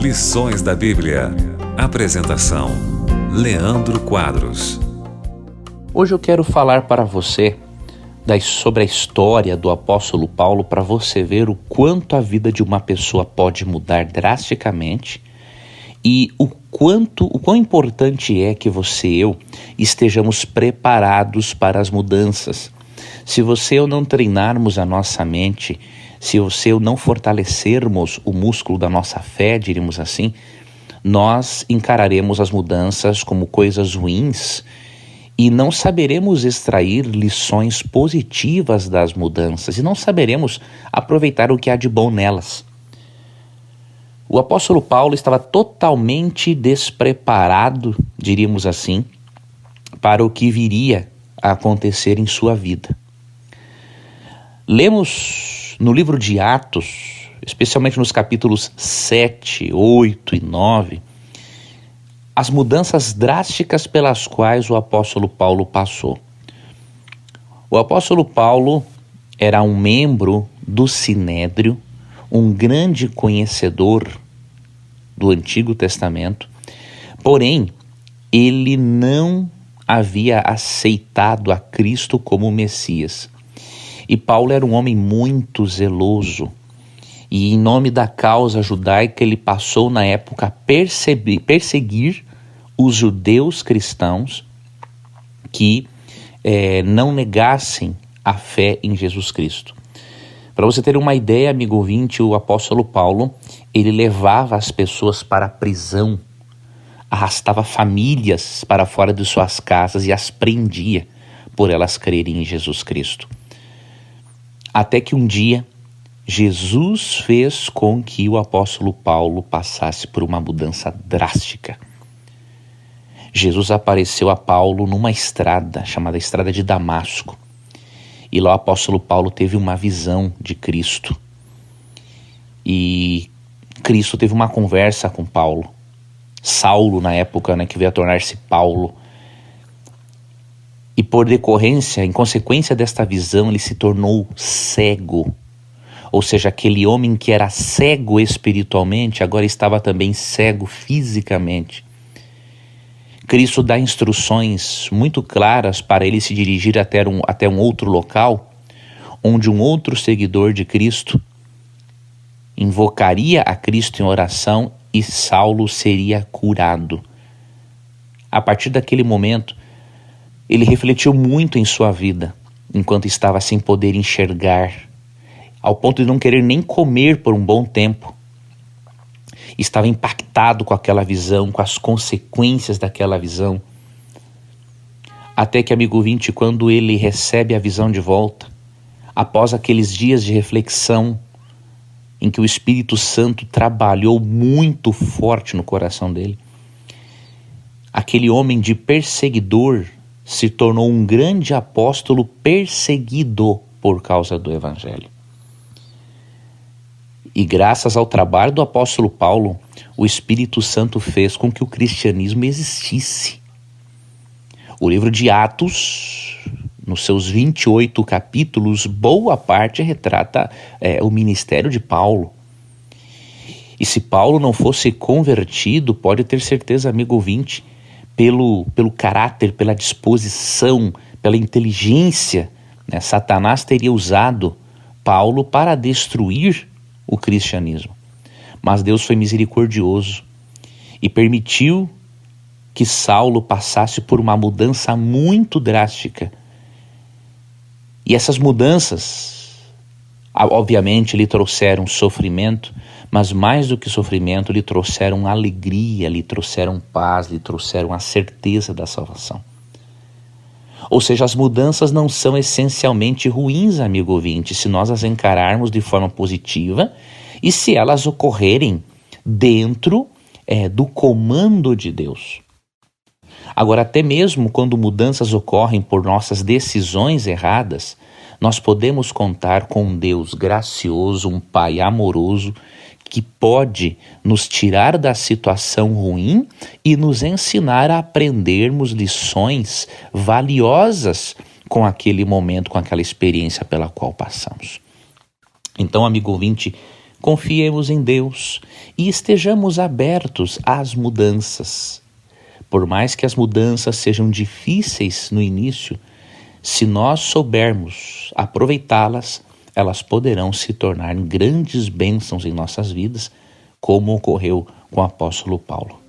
Lições da Bíblia. Apresentação: Leandro Quadros. Hoje eu quero falar para você sobre a história do apóstolo Paulo, para você ver o quanto a vida de uma pessoa pode mudar drasticamente e o quão importante é que você e eu estejamos preparados para as mudanças. Se você e eu não treinarmos a nossa mente, se você e eu não fortalecermos o músculo da nossa fé, diríamos assim, nós encararemos as mudanças como coisas ruins e não saberemos extrair lições positivas das mudanças e não saberemos aproveitar o que há de bom nelas. O apóstolo Paulo estava totalmente despreparado, diríamos assim, para o que viria a acontecer em sua vida. Lemos no livro de Atos, especialmente nos capítulos 7, 8 e 9, as mudanças drásticas pelas quais o apóstolo Paulo passou. O apóstolo Paulo era um membro do Sinédrio, um grande conhecedor do Antigo Testamento, porém, ele não havia aceitado a Cristo como Messias. E Paulo era um homem muito zeloso, e em nome da causa judaica ele passou na época a perseguir os judeus cristãos que não negassem a fé em Jesus Cristo. Para você ter uma ideia, amigo ouvinte, o apóstolo Paulo, ele levava as pessoas para a prisão, arrastava famílias para fora de suas casas e as prendia por elas crerem em Jesus Cristo. Até que um dia, Jesus fez com que o apóstolo Paulo passasse por uma mudança drástica. Jesus apareceu a Paulo numa estrada, chamada Estrada de Damasco. E lá o apóstolo Paulo teve uma visão de Cristo. E Cristo teve uma conversa com Paulo. Saulo, na época, que veio a tornar-se Paulo. E por decorrência, em consequência desta visão, ele se tornou cego. Ou seja, aquele homem que era cego espiritualmente, agora estava também cego fisicamente. Cristo dá instruções muito claras para ele se dirigir até um outro local, onde um outro seguidor de Cristo invocaria a Cristo em oração e Saulo seria curado. A partir daquele momento, ele refletiu muito em sua vida, enquanto estava sem poder enxergar, ao ponto de não querer nem comer por um bom tempo. Estava impactado com aquela visão, com as consequências daquela visão. Até que, amigo ouvinte, quando ele recebe a visão de volta, após aqueles dias de reflexão, em que o Espírito Santo trabalhou muito forte no coração dele, aquele homem de perseguidor se tornou um grande apóstolo perseguido por causa do Evangelho. E graças ao trabalho do apóstolo Paulo, o Espírito Santo fez com que o cristianismo existisse. O livro de Atos, nos seus 28 capítulos, boa parte retrata o ministério de Paulo. E se Paulo não fosse convertido, pode ter certeza, amigo ouvinte, pelo caráter, pela disposição, pela inteligência, Satanás teria usado Paulo para destruir o cristianismo. Mas Deus foi misericordioso e permitiu que Saulo passasse por uma mudança muito drástica. E essas mudanças, obviamente, lhe trouxeram sofrimento, mas mais do que sofrimento, lhe trouxeram alegria, lhe trouxeram paz, lhe trouxeram a certeza da salvação. Ou seja, as mudanças não são essencialmente ruins, amigo ouvinte, se nós as encararmos de forma positiva e se elas ocorrerem dentro do comando de Deus. Agora, até mesmo quando mudanças ocorrem por nossas decisões erradas, nós podemos contar com um Deus gracioso, um Pai amoroso, que pode nos tirar da situação ruim e nos ensinar a aprendermos lições valiosas com aquele momento, com aquela experiência pela qual passamos. Então, amigo ouvinte, confiemos em Deus e estejamos abertos às mudanças. Por mais que as mudanças sejam difíceis no início, se nós soubermos aproveitá-las, elas poderão se tornar grandes bênçãos em nossas vidas, como ocorreu com o apóstolo Paulo.